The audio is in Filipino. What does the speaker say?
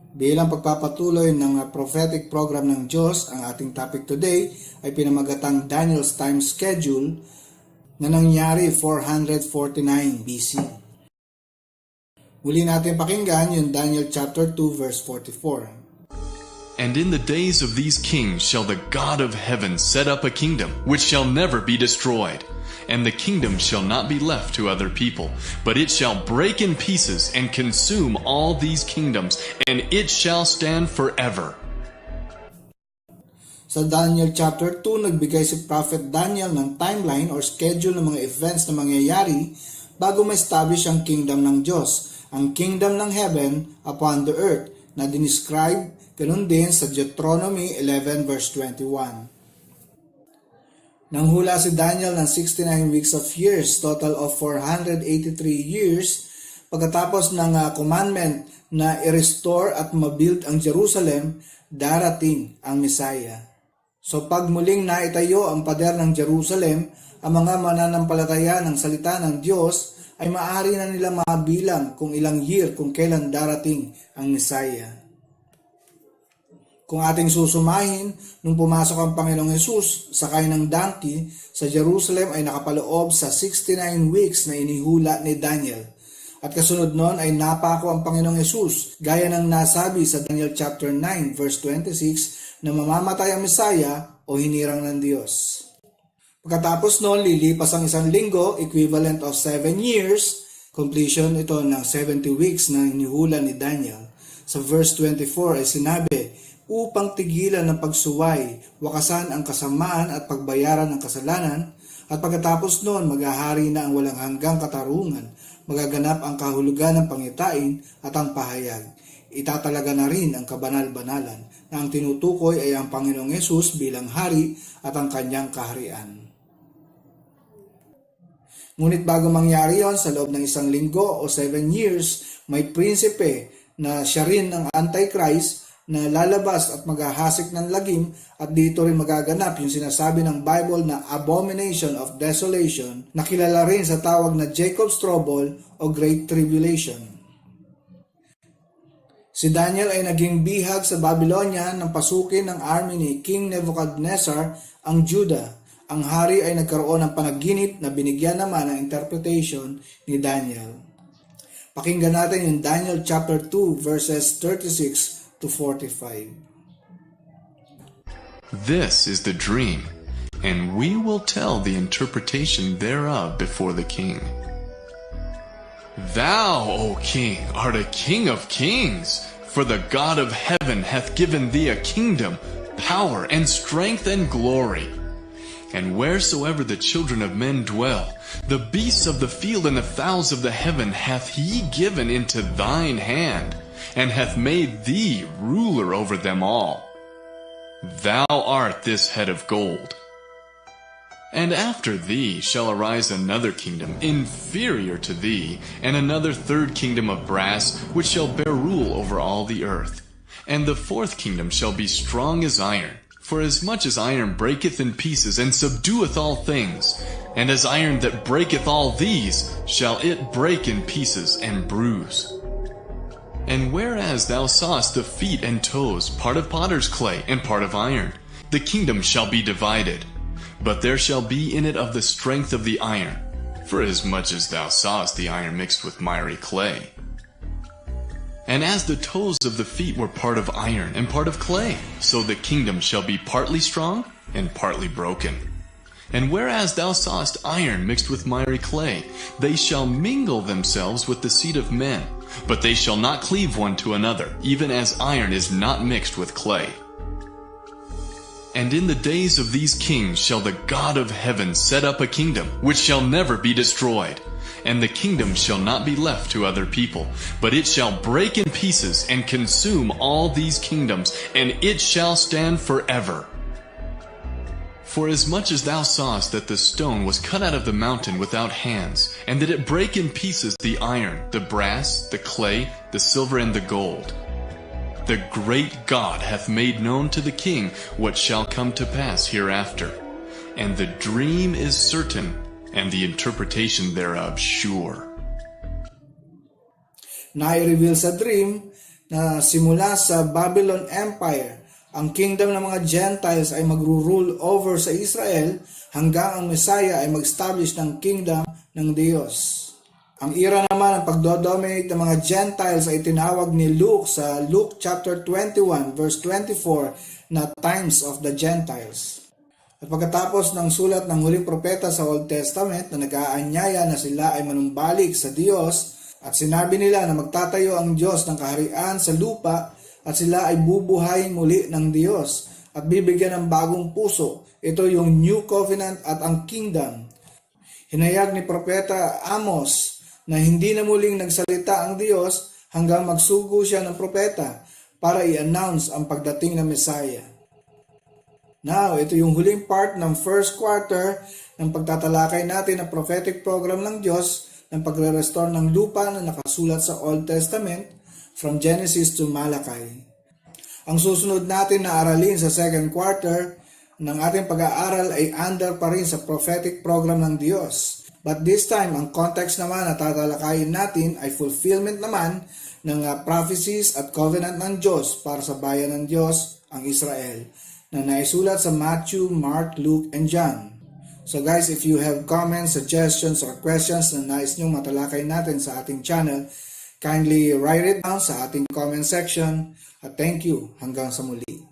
Bilang pagpapatuloy ng prophetic program ng Diyos, ang ating topic today ay pinamagatang Daniel's time schedule na nangyari 449 BC. Muli natin pakinggan yung Daniel chapter 2 verse 44. And in the days of these kings shall the God of heaven set up a kingdom, which shall never be destroyed. And the kingdom shall not be left to other people, but it shall break in pieces and consume all these kingdoms, and it shall stand forever. Sa Daniel chapter 2, nagbigay si Prophet Daniel ng timeline or schedule ng mga events na mangyayari bago ma-establish ang kingdom ng Diyos, ang kingdom ng heaven upon the earth, na dinescribe ganun din sa Deuteronomy 11 verse 21. Nanghula si Daniel ng 69 weeks of years, total of 483 years, pagkatapos ng commandment na i-restore at mabuild ang Jerusalem, darating ang Messiah. So pag muling naitayo ang pader ng Jerusalem, ang mga mananampalataya ng salita ng Diyos ay maaari na nila mabilang kung ilang year kung kailan darating ang Messiah. Kung ating susumahin, nung pumasok ang Panginoong Hesus sakay ng donkey sa Jerusalem ay nakapaloob sa 69 weeks na inihula ni Daniel. At kasunod nun ay napako ang Panginoong Hesus gaya ng nasabi sa Daniel chapter 9 verse 26 na mamamatay ang Messiah o hinirang ng Diyos. Pagkatapos nun, lilipas ang isang linggo, equivalent of 7 years, completion ito ng 70 weeks na inihula ni Daniel. Sa verse 24 ay sinabi, upang tigilan ng pagsuway, wakasan ang kasamaan at pagbayaran ng kasalanan, at pagkatapos noon maghahari na ang walang hanggang katarungan, magaganap ang kahulugan ng pangitain at ang pahayag. Itatalaga na rin ang kabanal-banalan na ang tinutukoy ay ang Panginoong Hesus bilang hari at ang kanyang kaharian. Ngunit bago mangyari yon, sa loob ng isang linggo o 7 years, may prinsipe na siya rin ng Antichrist na lalabas at maghahasik ng lagim, at dito rin magaganap yung sinasabi ng Bible na abomination of desolation na kilala rin sa tawag na Jacob's Trouble o Great Tribulation. Si Daniel ay naging bihag sa Babylonia nang pasukin ng army ni King Nebuchadnezzar ang Judah. Ang hari ay nagkaroon ng panaginip na binigyan naman ng interpretation ni Daniel. Pakinggan natin yung Daniel chapter 2 verses 36 to 45. This is the dream, and we will tell the interpretation thereof before the king. Thou, O king, art a king of kings, for the God of heaven hath given thee a kingdom, power, and strength, and glory. And wheresoever the children of men dwell, the beasts of the field and the fowls of the heaven hath he given into thine hand, and hath made thee ruler over them all. Thou art this head of gold. And after thee shall arise another kingdom inferior to thee, and another third kingdom of brass, which shall bear rule over all the earth. And the fourth kingdom shall be strong as iron, for as much as iron breaketh in pieces, and subdueth all things, and as iron that breaketh all these, shall it break in pieces and bruise. And whereas thou sawest the feet and toes, part of potter's clay, and part of iron, the kingdom shall be divided. But there shall be in it of the strength of the iron, for as much as thou sawest the iron mixed with miry clay. And as the toes of the feet were part of iron and part of clay, so the kingdom shall be partly strong and partly broken. And whereas thou sawest iron mixed with miry clay, they shall mingle themselves with the seed of men, but they shall not cleave one to another, even as iron is not mixed with clay. And in the days of these kings shall the God of heaven set up a kingdom, which shall never be destroyed. And the kingdom shall not be left to other people, but it shall break in pieces and consume all these kingdoms, and it shall stand forever. For as much as thou sawest that the stone was cut out of the mountain without hands, and that it brake in pieces the iron, the brass, the clay, the silver, and the gold, the great God hath made known to the king what shall come to pass hereafter. And the dream is certain, and the interpretation thereof sure. Na i-reveal sa dream na simula sa Babylon Empire, ang kingdom ng mga Gentiles ay magro-rule over sa Israel hanggang ang Messiah ay mag-establish ng kingdom ng Diyos. Ang era naman ng pagdodominate ng mga Gentiles ay tinawag ni Luke sa Luke chapter 21 verse 24 na times of the Gentiles. At pagkatapos ng sulat ng huling propeta sa Old Testament na nag-aanyaya na sila ay manumbalik sa Diyos at sinabi nila na magtatayo ang Diyos ng kaharian sa lupa at sila ay bubuhayin muli ng Diyos at bibigyan ng bagong puso. Ito yung New Covenant at ang Kingdom. Hinayag ni Propeta Amos na hindi na muling nagsalita ang Diyos hanggang magsugo siya ng propeta para i-announce ang pagdating ng Messiah. Now, ito yung huling part ng first quarter ng pagtatalakay natin ng prophetic program ng Diyos ng pagre-restore ng lupa na nakasulat sa Old Testament from Genesis to Malachi. Ang susunod natin na aralin sa second quarter ng ating pag-aaral ay under pa rin sa prophetic program ng Diyos. But this time, ang context naman na tatalakayin natin ay fulfillment naman ng prophecies at covenant ng Diyos para sa bayan ng Diyos, ang Israel, na naisulat sa Matthew, Mark, Luke, and John. So guys, if you have comments, suggestions, or questions na nais nyong matalakay natin sa ating channel, kindly write it down sa ating comment section. At thank you. Hanggang sa muli.